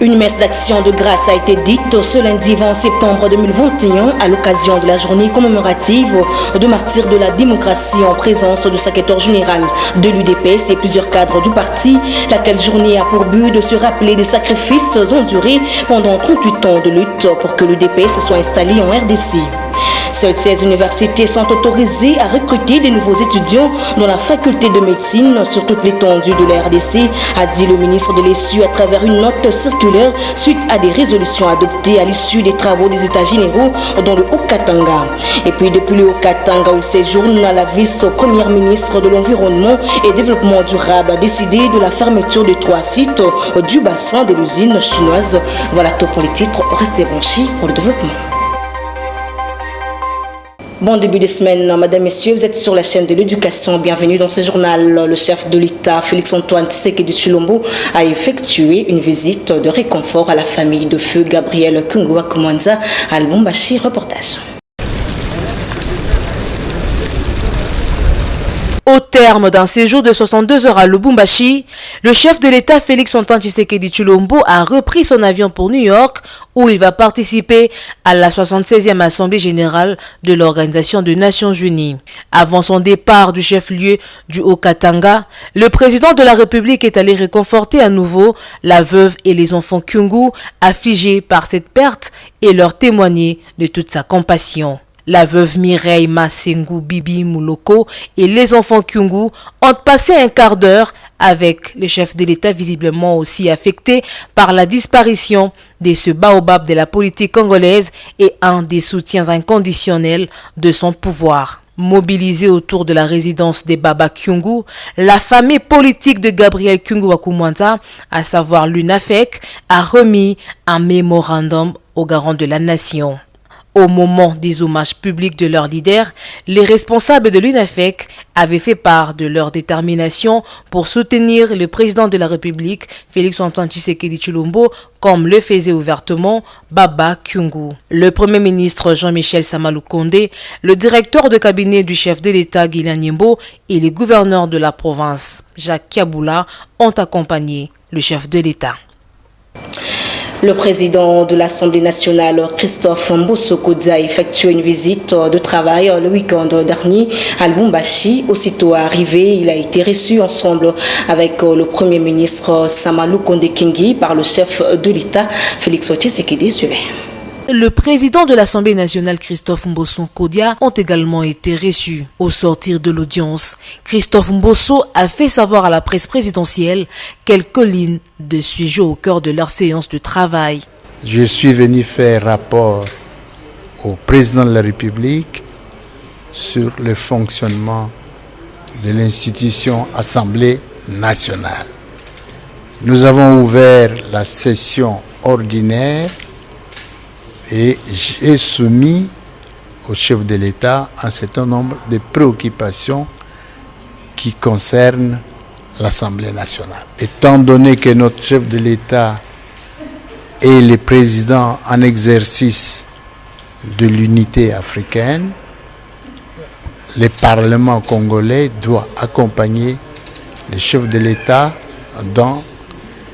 Une messe d'action de grâce a été dite ce lundi 20 septembre 2021 à l'occasion de la journée commémorative de martyrs de la démocratie en présence du secrétaire général de l'UDPS et plusieurs cadres du parti. Laquelle journée a pour but de se rappeler des sacrifices endurés pendant 38 ans de lutte pour que l'UDPS soit installé en RDC. Seules 16 universités sont autorisées à recruter des nouveaux étudiants dans la faculté de médecine sur toute l'étendue de la RDC, a dit le ministre de l'ESU à travers une note circulaire suite à des résolutions adoptées à l'issue des travaux des États généraux dans le Haut-Katanga. Et puis depuis le Haut-Katanga où il séjourne, la vice-première ministre de l'Environnement et Développement durable a décidé de la fermeture de 3 sites du bassin de l'usine chinoise. Voilà tout pour les titres. Restez branchés pour le développement. Bon début de semaine, mesdames, messieurs, vous êtes sur la chaîne de l'éducation. Bienvenue dans ce journal. Le chef de l'État, Félix-Antoine Tshisekedi Tshilombo, a effectué une visite de réconfort à la famille de feu Gabriel Kyungu à Kumwanza à Lubumbashi. Reportage. Au terme d'un séjour de 62 heures à Lubumbashi, le chef de l'État Félix-Antoine Tshisekedi Tshilombo a repris son avion pour New York où il va participer à la 76e Assemblée générale de l'Organisation des Nations Unies. Avant son départ du chef-lieu du Haut-Katanga, le président de la République est allé réconforter à nouveau la veuve et les enfants Kyungu affligés par cette perte et leur témoigner de toute sa compassion. La veuve Mireille Masengu Bibi Muloko et les enfants Kyungu ont passé un quart d'heure avec le chef de l'État visiblement aussi affecté par la disparition de ce baobab de la politique congolaise et un des soutiens inconditionnels de son pouvoir. Mobilisée autour de la résidence des Baba Kyungu, la famille politique de Gabriel Kyungu à Kumwanza, à savoir l'UNAFEC, a remis un mémorandum au garant de la nation. Au moment des hommages publics de leur leader, les responsables de l'UNAFEC avaient fait part de leur détermination pour soutenir le président de la République, Félix-Antoine Tshisekedi Tshilombo, comme le faisait ouvertement Baba Kyungu. Le Premier ministre Jean-Michel Samaloukonde, le directeur de cabinet du chef de l'État Guilain Nyembo et les gouverneurs de la province Jacques Kiaboula ont accompagné le chef de l'État. Le président de l'Assemblée nationale, Christophe Mbosso-Kodza, a effectué une visite de travail le week-end dernier à Lubumbashi. Aussitôt arrivé, il a été reçu ensemble avec le Premier ministre Samaloukonde Kingi par le chef de l'État, Félix Tshisekedi Tshilombo. Le président de l'Assemblée nationale, Christophe Mbosso-Kodza, ont également été reçus. Au sortir de l'audience, Christophe Mbosso a fait savoir à la presse présidentielle quelques lignes de sujet au cœur de leur séance de travail. Je suis venu faire rapport au président de la République sur le fonctionnement de l'institution Assemblée nationale. Nous avons ouvert la session ordinaire et j'ai soumis au chef de l'État un certain nombre de préoccupations qui concernent l'Assemblée nationale. Étant donné que notre chef de l'État est le président en exercice de l'unité africaine, le Parlement congolais doit accompagner le chef de l'État dans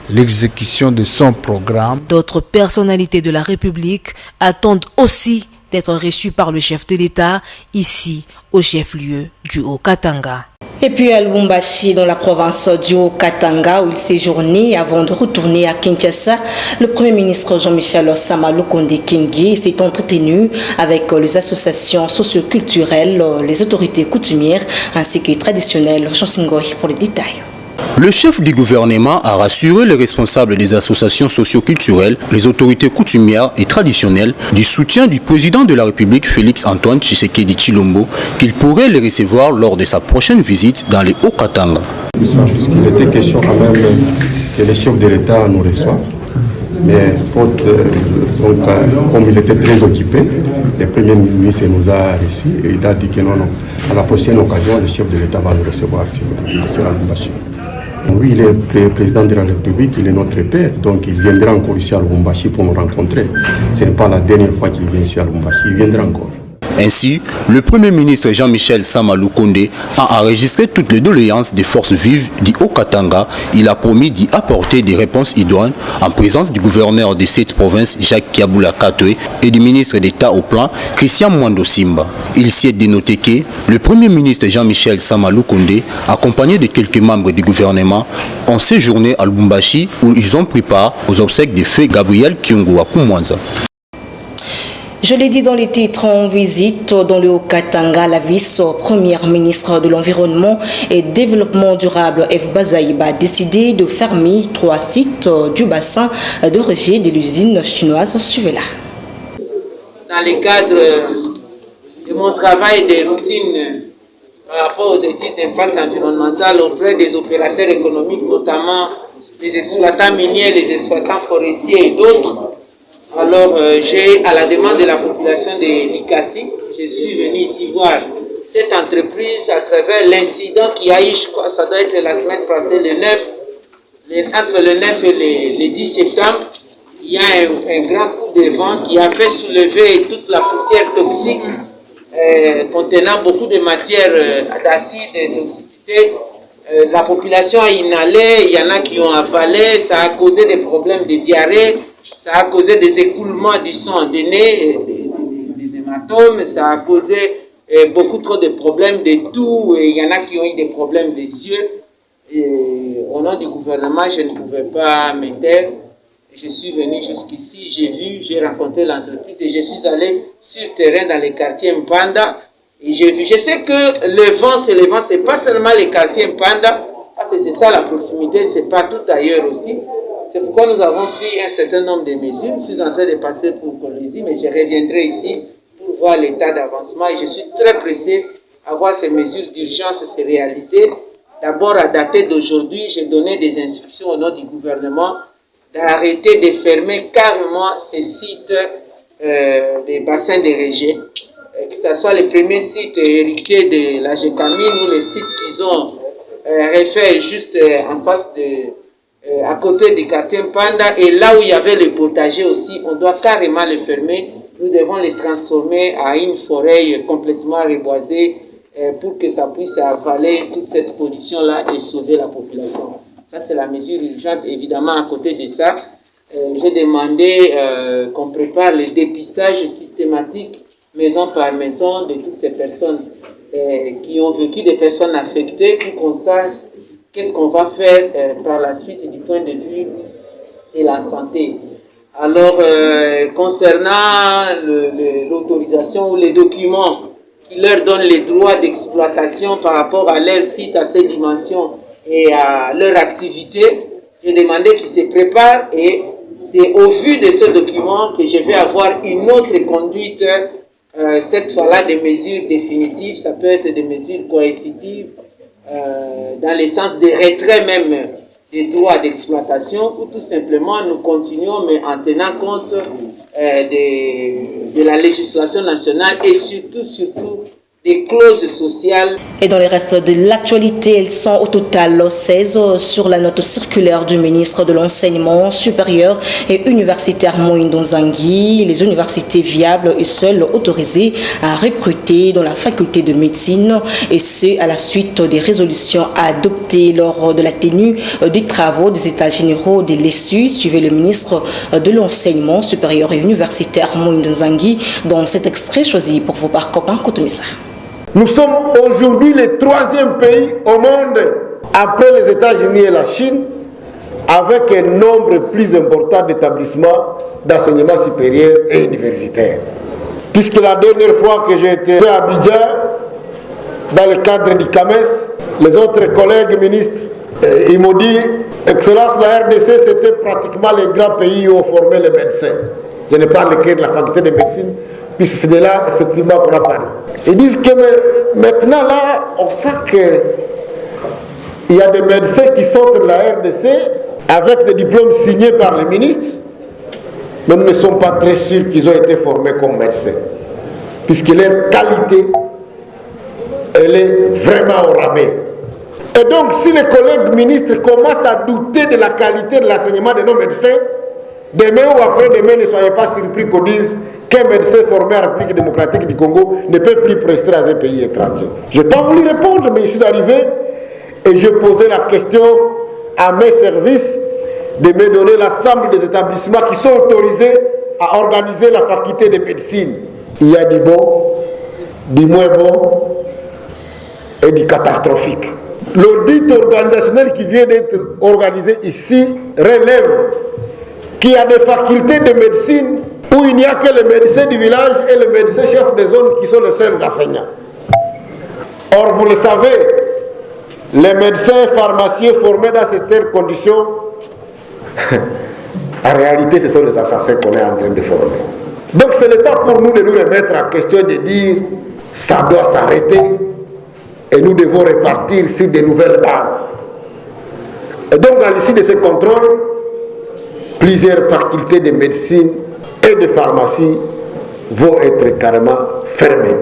l'exécution de son programme. D'autres personnalités de la République attendent aussi d'être reçues par le chef de l'État ici au chef-lieu du Haut-Katanga. Et puis à Lubumbashi, dans la province du Haut-Katanga, où il séjournait avant de retourner à Kinshasa, le Premier ministre Jean-Michel Samaloukonde Kingi s'est entretenu avec les associations socioculturelles, les autorités coutumières ainsi que traditionnelles. Jean Singoy pour les détails. Le chef du gouvernement a rassuré les responsables des associations socio-culturelles, les autorités coutumières et traditionnelles du soutien du président de la République Félix-Antoine Tshisekedi Tshilombo qu'il pourrait les recevoir lors de sa prochaine visite dans les Haut-Katanga. Puisqu'il était question quand même que le chef de l'État nous reçoive, mais faute, comme il était très occupé, le Premier ministre nous a reçus et il a dit que non, à la prochaine occasion, le chef de l'État va nous recevoir ici à Lubumbashi. Oui, il est le président de la République, il est notre père, donc il viendra encore ici à Lubumbashi pour nous rencontrer. Ce n'est pas la dernière fois qu'il vient ici à Lubumbashi, il viendra encore. Ainsi, le Premier ministre Jean-Michel Sama Lukonde a enregistré toutes les doléances des forces vives du Haut-Katanga. Il a promis d'y apporter des réponses idoines en présence du gouverneur de cette province, Jacques Kiaboula Katoué, et du ministre d'État au plan, Christian Mwando Simba. Il s'y est dénoté que le Premier ministre Jean-Michel Sama Lukonde, accompagné de quelques membres du gouvernement, ont séjourné à Lubumbashi où ils ont pris part aux obsèques de feu Gabriel Kyungu à Kumwanza. Je l'ai dit dans les titres, en visite dans le Haut-Katanga, la vice-première ministre de l'Environnement et Développement durable, F. Bazaïba, a décidé de fermer 3 sites du bassin de rejet de l'usine chinoise. Suivez-la. Dans le cadre de mon travail de routine par rapport aux études d'impact environnemental auprès des opérateurs économiques, notamment les exploitants miniers, les exploitants forestiers et d'autres, alors j'ai, à la demande de la population de l'ICASI, je suis venu ici voir cette entreprise à travers l'incident qui a eu, je crois, ça doit être la semaine passée, entre le 9 et le 10 septembre, il y a un grand coup de vent qui a fait soulever toute la poussière toxique contenant beaucoup de matières d'acide et de toxicité. La population a inhalé, il y en a qui ont avalé, ça a causé des problèmes de diarrhée, ça a causé des écoulements du sang des nez, des hématomes, ça a causé beaucoup trop de problèmes de tout, et il y en a qui ont eu des problèmes des yeux. Et au nom du gouvernement, je ne pouvais pas me taire. Je suis venu jusqu'ici, j'ai vu, j'ai rencontré l'entreprise et je suis allé sur terrain dans les quartiers Mpanda. Et j'ai vu, je sais que le vent, c'est pas seulement les quartiers Mpanda, parce que c'est ça la proximité, c'est partout ailleurs aussi. C'est pourquoi nous avons pris un certain nombre de mesures. Je suis en train de passer pour Colosie, mais je reviendrai ici pour voir l'état d'avancement. Et je suis très pressé à voir ces mesures d'urgence se réaliser. D'abord, à dater d'aujourd'hui, j'ai donné des instructions au nom du gouvernement d'arrêter de fermer carrément ces sites des bassins de rejet, que ce soit les premiers sites hérités de la Gécamine ou les sites qu'ils ont refait juste en face à côté du quartier Mpanda, et là où il y avait le potager aussi, on doit carrément les fermer. Nous devons les transformer à une forêt complètement reboisée pour que ça puisse avaler toute cette pollution-là et sauver la population. Ça, c'est la mesure urgente. Évidemment, à côté de ça, j'ai demandé qu'on prépare le dépistage systématique, maison par maison, de toutes ces personnes qui ont vécu, des personnes affectées, pour qu'on sache qu'est-ce qu'on va faire par la suite du point de vue de la santé. Alors, concernant l'autorisation ou les documents qui leur donnent les droits d'exploitation par rapport à leur site, à ces dimensions, et à leur activité, j'ai demandé qu'ils se préparent, et c'est au vu de ce document que je vais avoir une autre conduite, cette fois-là des mesures définitives, ça peut être des mesures coercitives, dans le sens de retrait même des droits d'exploitation, ou tout simplement nous continuons, mais en tenant compte de la législation nationale et surtout des clauses sociales. Et dans les restes de l'actualité, elles sont au total 16 sur la note circulaire du ministre de l'Enseignement supérieur et universitaire Moïndo Nzangi. Les universités viables et seules autorisées à recruter dans la faculté de médecine, et ce à la suite des résolutions adoptées lors de la tenue des travaux des états généraux de l'ESU. Suivez le ministre de l'Enseignement supérieur et universitaire Moïndo Nzangi dans cet extrait choisi pour vous par Copain Koutoumissa. Nous sommes aujourd'hui le 3e pays au monde, après les États-Unis et la Chine, avec un nombre plus important d'établissements d'enseignement supérieur et universitaire. Puisque la dernière fois que j'ai été à Abidjan, dans le cadre du CAMES, les autres collègues ministres, ils m'ont dit, Excellence, la RDC, c'était pratiquement le grand pays où on formait les médecins. Je ne parle que de la faculté de médecine, puisque c'est de là, effectivement, qu'on a parlé. Ils disent que maintenant, là, on sent qu'il y a des médecins qui sortent de la RDC avec des diplômes signés par les ministres, mais nous ne sommes pas très sûrs qu'ils ont été formés comme médecins, puisque leur qualité, elle est vraiment au rabais. Et donc, si les collègues ministres commencent à douter de la qualité de l'enseignement de nos médecins, demain ou après-demain, ne soyez pas surpris qu'on dise qu'un médecin formé en République démocratique du Congo ne peut plus prester dans un pays étranger. Je n'ai pas voulu répondre, mais je suis arrivé et je posais la question à mes services de me donner l'ensemble des établissements qui sont autorisés à organiser la faculté de médecine. Il y a du bon, du moins bon et du catastrophique. L'audit organisationnel qui vient d'être organisé ici relève qu'il y a des facultés de médecine où il n'y a que le médecin du village et le médecin chef de zone qui sont les seuls enseignants. Or, vous le savez, les médecins pharmaciens formés dans certaines conditions, en réalité, ce sont les assassins qu'on est en train de former. Donc, c'est le temps pour nous de nous remettre en question, de dire ça doit s'arrêter et nous devons repartir sur de nouvelles bases. Et donc, à l'issue de ce contrôle, plusieurs facultés de médecine et de pharmacie vont être carrément fermées.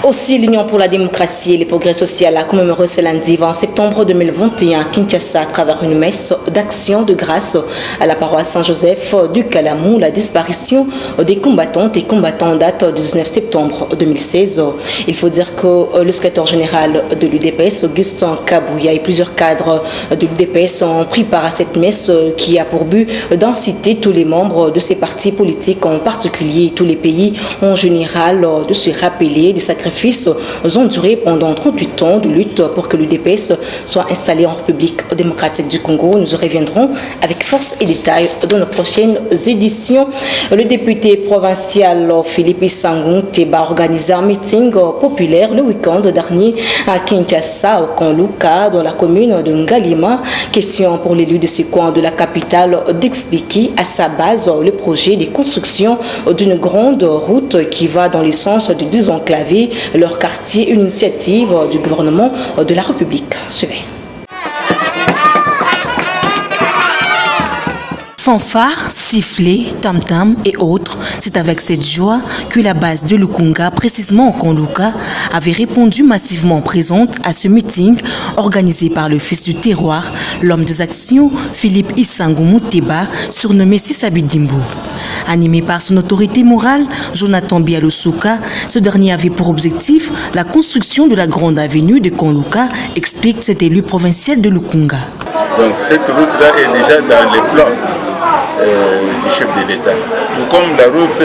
Aussi, l'Union pour la démocratie et le progrès social a commémoré ce lundi 20 septembre 2021 à Kinshasa à travers une messe d'action de grâce à la paroisse Saint-Joseph du Kalamou la disparition des combattantes et combattants date du 19 septembre 2016. Il faut dire que le secrétaire général de l'UDPS, Augustin Kabouya, et plusieurs cadres de l'UDPS ont pris part à cette messe qui a pour but d'inciter tous les membres de ces partis politiques, en particulier tous les pays en général, de se rappeler des sacrifices ont duré pendant 38 ans de lutte pour que l'UDPS soit installé en République démocratique du Congo. Nous y reviendrons avec force et détails dans nos prochaines éditions. Le député provincial Philippe Isangou Teba a organisé un meeting populaire le week-end dernier à Kinshasa, au Kanluka, dans la commune de Ngalima. Question pour l'élu de ce coin de la capitale d'expliquer à sa base le projet de construction d'une grande route qui va dans le sens de désenclaver leur quartier, une initiative du gouvernement de la République. Suivez. Fanfare, sifflets, tam-tam et autres, c'est avec cette joie que la base de Lukunga, précisément au Kanluka, avait répondu massivement présente à ce meeting organisé par le fils du terroir, l'homme des actions, Philippe Isangou Mouteba, surnommé Sisabidimbo. Animé par son autorité morale, Jonathan Bialoussouka, ce dernier avait pour objectif la construction de la grande avenue de Kanluka, explique cet élu provincial de Lukunga. Donc cette route-là est déjà dans les plans du chef de l'État. Tout comme la route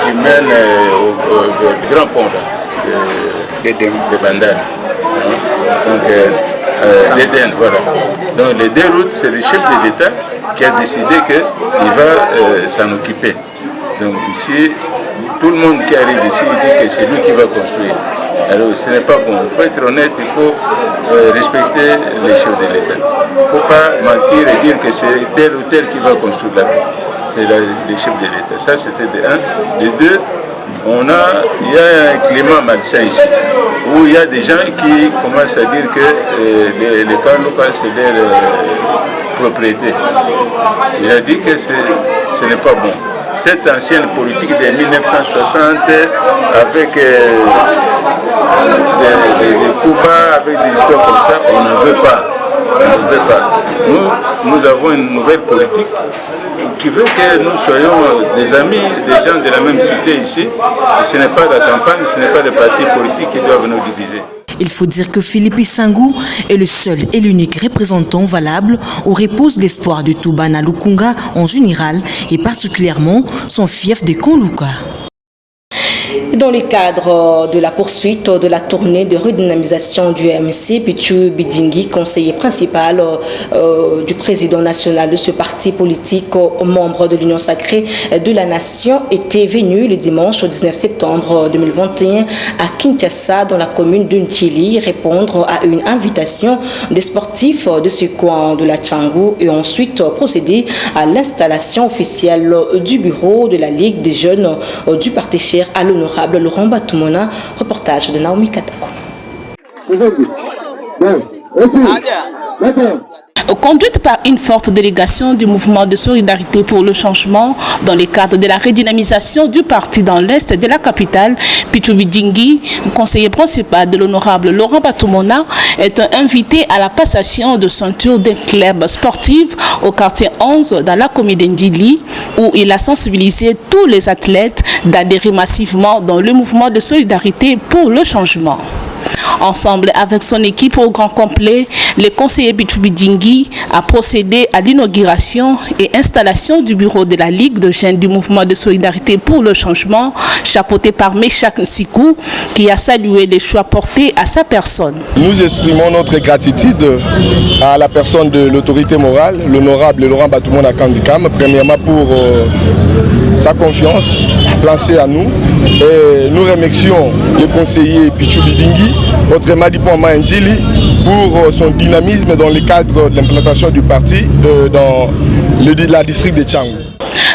qui mène au grand pont de Bandal. Donc l'Éden, voilà. Donc les deux routes, c'est le chef de l'État qui a décidé qu'il va s'en occuper. Donc ici, tout le monde qui arrive ici dit que c'est lui qui va construire. Alors ce n'est pas bon, il faut être honnête, il faut respecter les chefs de l'État. Il ne faut pas mentir et dire que c'est tel ou tel qui va construire la route. C'est les chefs de l'État. Ça c'était de un. De deux, il y a un climat malsain ici, où il y a des gens qui commencent à dire que les Kanluka c'est leur propriété. Il a dit que ce n'est pas bon. Cette ancienne politique de 1960 avec des coups bas, avec des histoires comme ça, on ne veut pas. On ne veut pas. Nous avons une nouvelle politique qui veut que nous soyons des amis, des gens de la même cité ici. Et ce n'est pas la campagne, ce n'est pas les partis politiques qui doivent nous diviser. Il faut dire que Philippe Isangou est le seul et l'unique représentant valable où repose l'espoir de Toubana Lukunga en général et particulièrement son fief de Kanluka. Dans le cadre de la poursuite de la tournée de redynamisation du MC, Pichu Bidingi, conseiller principal du président national de ce parti politique, membre de l'Union sacrée de la Nation, était venu le dimanche 19 septembre 2021 à Kinshasa, dans la commune de Ntili, répondre à une invitation des sportifs de ce coin de la Tchangou et ensuite procéder à l'installation officielle du bureau de la Ligue des jeunes du parti cher à l'honorable Laurent Batoumona, reportage de Naomi Katako. Conduite par une forte délégation du mouvement de solidarité pour le changement dans le cadre de la redynamisation du parti dans l'est de la capitale, Pichoubidjingi, conseiller principal de l'honorable Laurent Batoumona, est invité à la passation de ceinture d'un club sportif au quartier 11 dans la commune d'Ndili, où il a sensibilisé tous les athlètes d'adhérer massivement dans le mouvement de solidarité pour le changement. Ensemble avec son équipe au grand complet, le conseiller Pichoubidjingi a procédé à l'inauguration et installation du bureau de la Ligue de jeunes du mouvement de solidarité pour le changement, chapeauté par Meshak Nsikou, qui a salué les choix portés à sa personne. Nous exprimons notre gratitude à la personne de l'autorité morale, l'honorable Laurent Batoumona Kandikam, premièrement pour sa confiance placée à nous. Et nous remercions le conseiller Pichoubidjingi, autrement dit pour Ndili, pour son dynamisme dans le cadre de l'implantation du parti dans la district de Tchangou.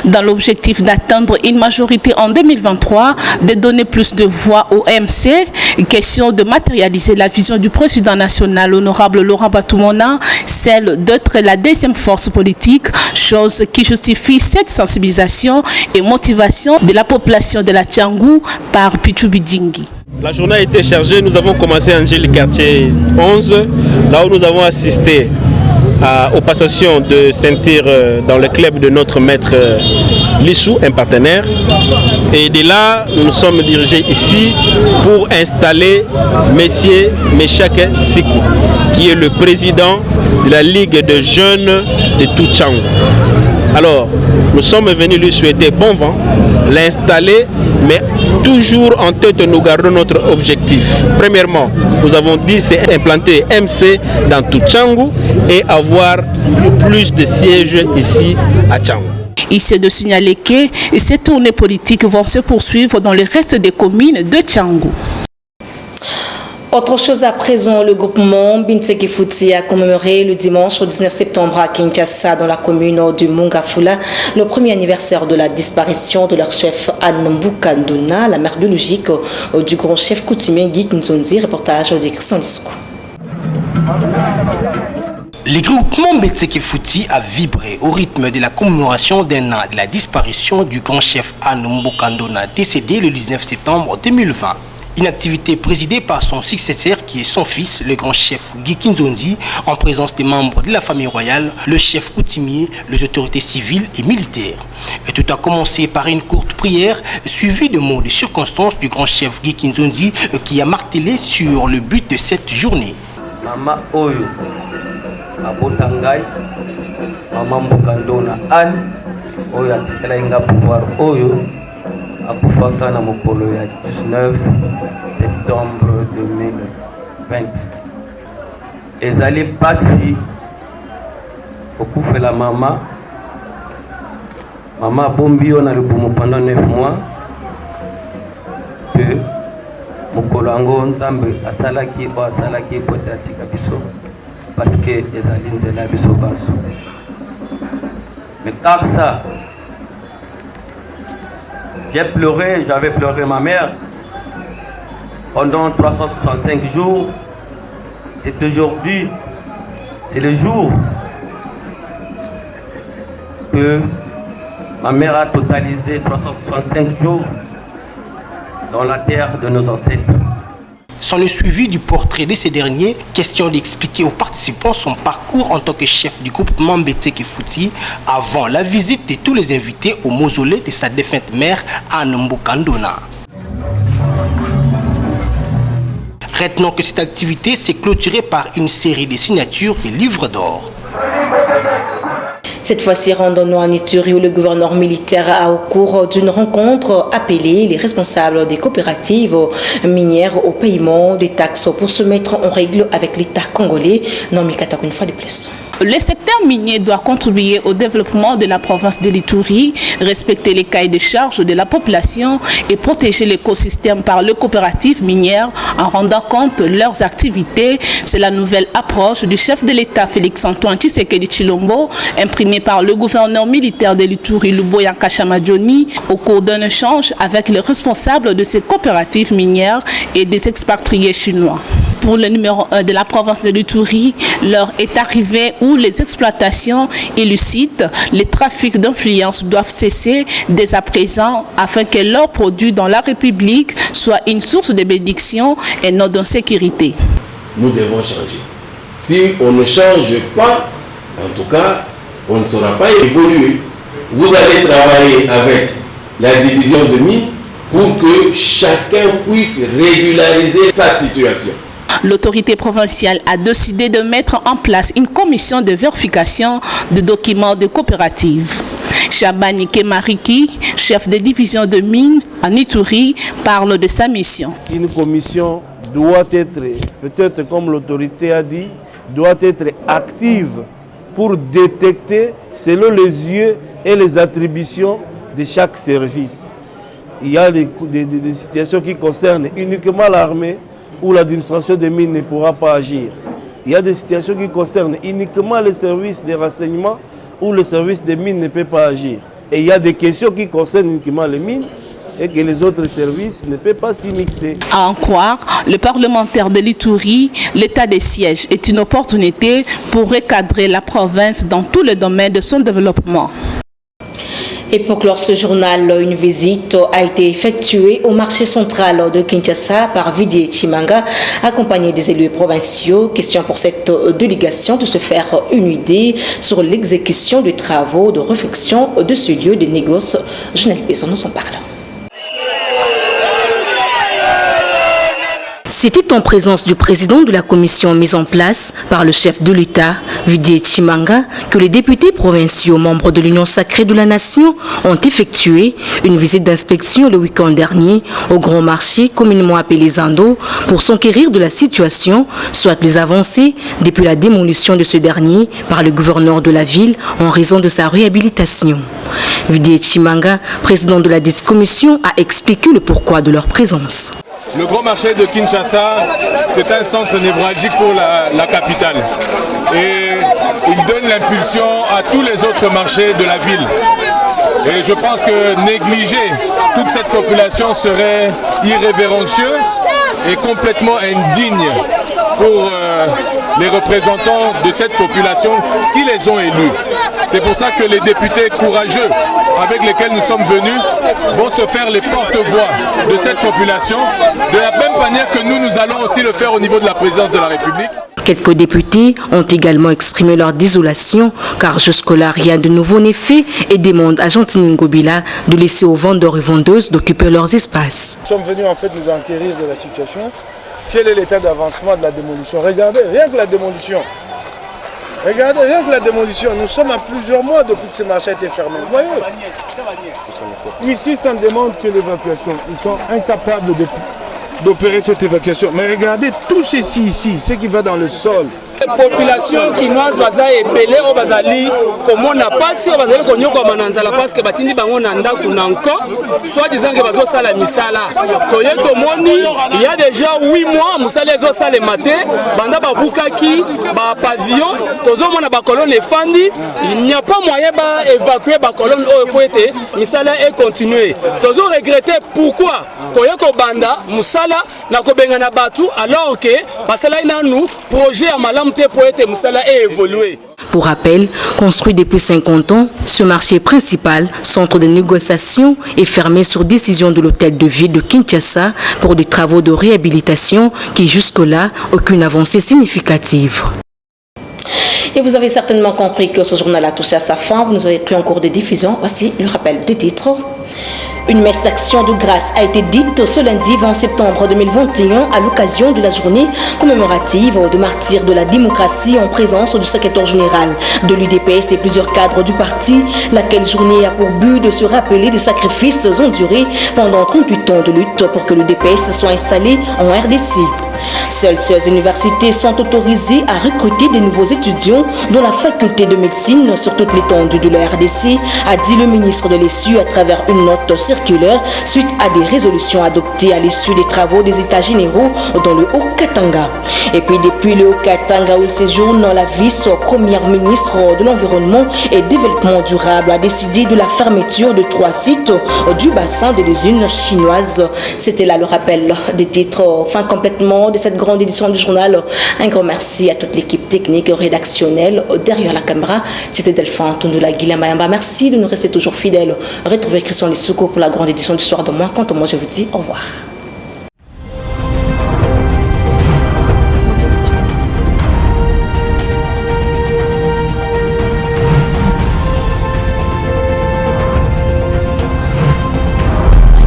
Dans l'objectif d'atteindre une majorité en 2023, de donner plus de voix au MC, question de matérialiser la vision du président national, honorable Laurent Batoumona, celle d'être la deuxième force politique, chose qui justifie cette sensibilisation et motivation de la population de la Tchangou par Pichoubidjingi. La journée a été chargée, nous avons commencé en Ndili quartier 11, là où nous avons assisté aux passations de ceinture dans le club de notre maître Lissou, un partenaire. Et de là, nous nous sommes dirigés ici pour installer Messier Meshak Nsikou, qui est le président de la Ligue de jeunes de Tchangou. Alors, nous sommes venus lui souhaiter bon vent, l'installer, mais toujours en tête, nous gardons notre objectif. Premièrement, nous avons dit c'est implanter MC dans tout Tchangou et avoir plus de sièges ici à Tchangou. Il s'est de signaler que ces tournées politiques vont se poursuivre dans le reste des communes de Tchangou. Autre chose à présent, le groupement Bintseki Fouti a commémoré le dimanche 19 septembre à Kinshasa, dans la commune de Mungafula, le premier anniversaire de la disparition de leur chef Anne Mbukandona, la mère biologique du grand chef coutumier Guy Nzonzi. Reportage de Christian Lisco. Le groupement Bintseki Fouti a vibré au rythme de la commémoration d'un an de la disparition du grand chef Anne Mbukandona, décédé le 19 septembre 2020. Une activité présidée par son successeur qui est son fils, le grand chef Guy Nzonzi, en présence des membres de la famille royale, le chef coutumier, les autorités civiles et militaires. Et tout a commencé par une courte prière suivie de mots de circonstance du grand chef Guy Nzonzi qui a martelé sur le but de cette journée. Mama Oyo, Abotangay, Mama Mbukandona Anne, Oyo atikala inga pouvoir Oyo, akufaka na mokolo ya 19 septembre 2020. Ezali pasi okufela mama bombi on a le boum pendant 9 mois que mokolo yango nzambe asalaki potatika biso parce que ezali nzela biso baso. Mais car ça, j'avais pleuré ma mère pendant 365 jours. C'est aujourd'hui, c'est le jour que ma mère a totalisé 365 jours dans la terre de nos ancêtres. S'en est suivi du portrait de ces derniers, question d'expliquer aux participants son parcours en tant que chef du groupement Bintseki Fouti avant la visite de tous les invités au mausolée de sa défunte mère Anne Mbukandona. Retenons que cette activité s'est clôturée par une série de signatures des livres d'or. Cette fois-ci, rendons-nous en Ituri où le gouverneur militaire a, au cours d'une rencontre, appelé les responsables des coopératives minières au paiement des taxes pour se mettre en règle avec l'État congolais. Non, mais une fois de plus. Le secteur minier doit contribuer au développement de la province de l'Ituri, respecter les cahiers de charges de la population et protéger l'écosystème par les coopératives minières en rendant compte de leurs activités. C'est la nouvelle approche du chef de l'État Félix Antoine Tshisekedi Tshilombo, imprimée par le gouverneur militaire de l'Ituri, Luboya Kashamadjoni, au cours d'un échange avec les responsables de ces coopératives minières et des expatriés chinois. Pour le numéro 1 de la province de l'Ituri, l'heure est arrivée où Surtout, les exploitations illicites, les trafics d'influence doivent cesser dès à présent afin que leurs produits dans la République soient une source de bénédiction et non d'insécurité. Nous devons changer. Si on ne change pas, en tout cas, on ne saura pas évoluer. Vous allez travailler avec la division de mines pour que chacun puisse régulariser sa situation. L'autorité provinciale a décidé de mettre en place une commission de vérification de documents de coopérative. Chabani Kemariki, chef de division de mines en Ituri, parle de sa mission. Une commission doit être, peut-être comme l'autorité a dit, doit être active pour détecter selon les yeux et les attributions de chaque service. Il y a des situations qui concernent uniquement l'armée où l'administration des mines ne pourra pas agir. Il y a des situations qui concernent uniquement les services de renseignement où le service des mines ne peut pas agir. Et il y a des questions qui concernent uniquement les mines et que les autres services ne peuvent pas s'y mixer. À en croire, le parlementaire de l'Ituri, l'état des sièges est une opportunité pour recadrer la province dans tous les domaines de son développement. Et pour clore ce journal, une visite a été effectuée au marché central de Kinshasa par Vidier Chimanga, accompagné des élus provinciaux. Question pour cette délégation de se faire une idée sur l'exécution des travaux de réfection de ce lieu de négoce. Jeanel Besson nous en parle. C'était en présence du président de la commission mise en place par le chef de l'État, Vidier Chimanga, que les députés provinciaux membres de l'Union sacrée de la Nation ont effectué une visite d'inspection le week-end dernier au grand marché communément appelé Zando pour s'enquérir de la situation, soit les avancées depuis la démolition de ce dernier par le gouverneur de la ville en raison de sa réhabilitation. Vidier Chimanga, président de la dite commission, a expliqué le pourquoi de leur présence. Le grand marché de Kinshasa, c'est un centre névralgique pour la capitale. Et il donne l'impulsion à tous les autres marchés de la ville. Et je pense que négliger toute cette population serait irrévérencieux et complètement indigne pour les représentants de cette population qui les ont élus. C'est pour ça que les députés courageux avec lesquels nous sommes venus vont se faire les porte-voix de cette population, de la même manière que nous allons aussi le faire au niveau de la présidence de la République. Quelques députés ont également exprimé leur désolation car jusque-là rien de nouveau n'est fait et demandent à Gentine Ngobila de laisser aux vendeurs et vendeuses d'occuper leurs espaces. Nous sommes venus en fait nous enquérir de la situation. Quel est l'état d'avancement de la démolition? Regardez, rien que la démolition. Regardez, rien que la démolition. Nous sommes à plusieurs mois depuis que ce marché a été fermé. Vous voyez? Ici, ça ne demande que l'évacuation. Ils sont incapables d'opérer cette évacuation. Mais regardez tout ceci ici, ce qui va dans le sol. La population chinoise baza ebele o bazali komona pasi o bazali konyoko mananzala parce que batindi bango nanda kunanko soit disant que bazo sala misala toyeto moni il y a déjà 8 mois musala zo sala maté banda babukaki ba pavillon tozo mona ba colonne fandi il n'y a pas moyen ba évacuer ba colonne o poete misala et continuer tozo regretter pourquoi koyeko banda musala na kobengana batu alors que basala ina nous projet à malam Pour rappel, construit depuis 50 ans, ce marché principal, centre de négociation, est fermé sur décision de l'hôtel de ville de Kinshasa pour des travaux de réhabilitation qui jusque-là, aucune avancée significative. Et vous avez certainement compris que ce journal a touché à sa fin. Vous nous avez pris en cours de diffusion. Voici le rappel des titres. Une messe d'action de grâce a été dite ce lundi 20 septembre 2021 à l'occasion de la journée commémorative de martyrs de la démocratie en présence du secrétaire général de l'UDPS et plusieurs cadres du parti. Laquelle journée a pour but de se rappeler des sacrifices endurés pendant 38 ans de lutte pour que l'UDPS soit installé en RDC. Seules 16 universités sont autorisées à recruter des nouveaux étudiants dans la faculté de médecine sur toute l'étendue de la RDC, a dit le ministre de l'ESU à travers une note circulaire suite à des résolutions adoptées à l'issue des travaux des États généraux dans le Haut-Katanga. Et puis depuis le Haut-Katanga où il séjourne, la vice-première ministre de l'Environnement et Développement durable a décidé de la fermeture de 3 sites du bassin de l'usine chinoise. C'était là le rappel des titres, fin complètement de cette grande édition du journal. Un grand merci à toute l'équipe technique et rédactionnelle derrière la caméra. C'était Delphine Tondula Guilamayamba. Merci de nous rester toujours fidèles. Retrouvez Christian Lissouko pour la grande édition du soir de moi. Quant à moi, je vous dis au revoir.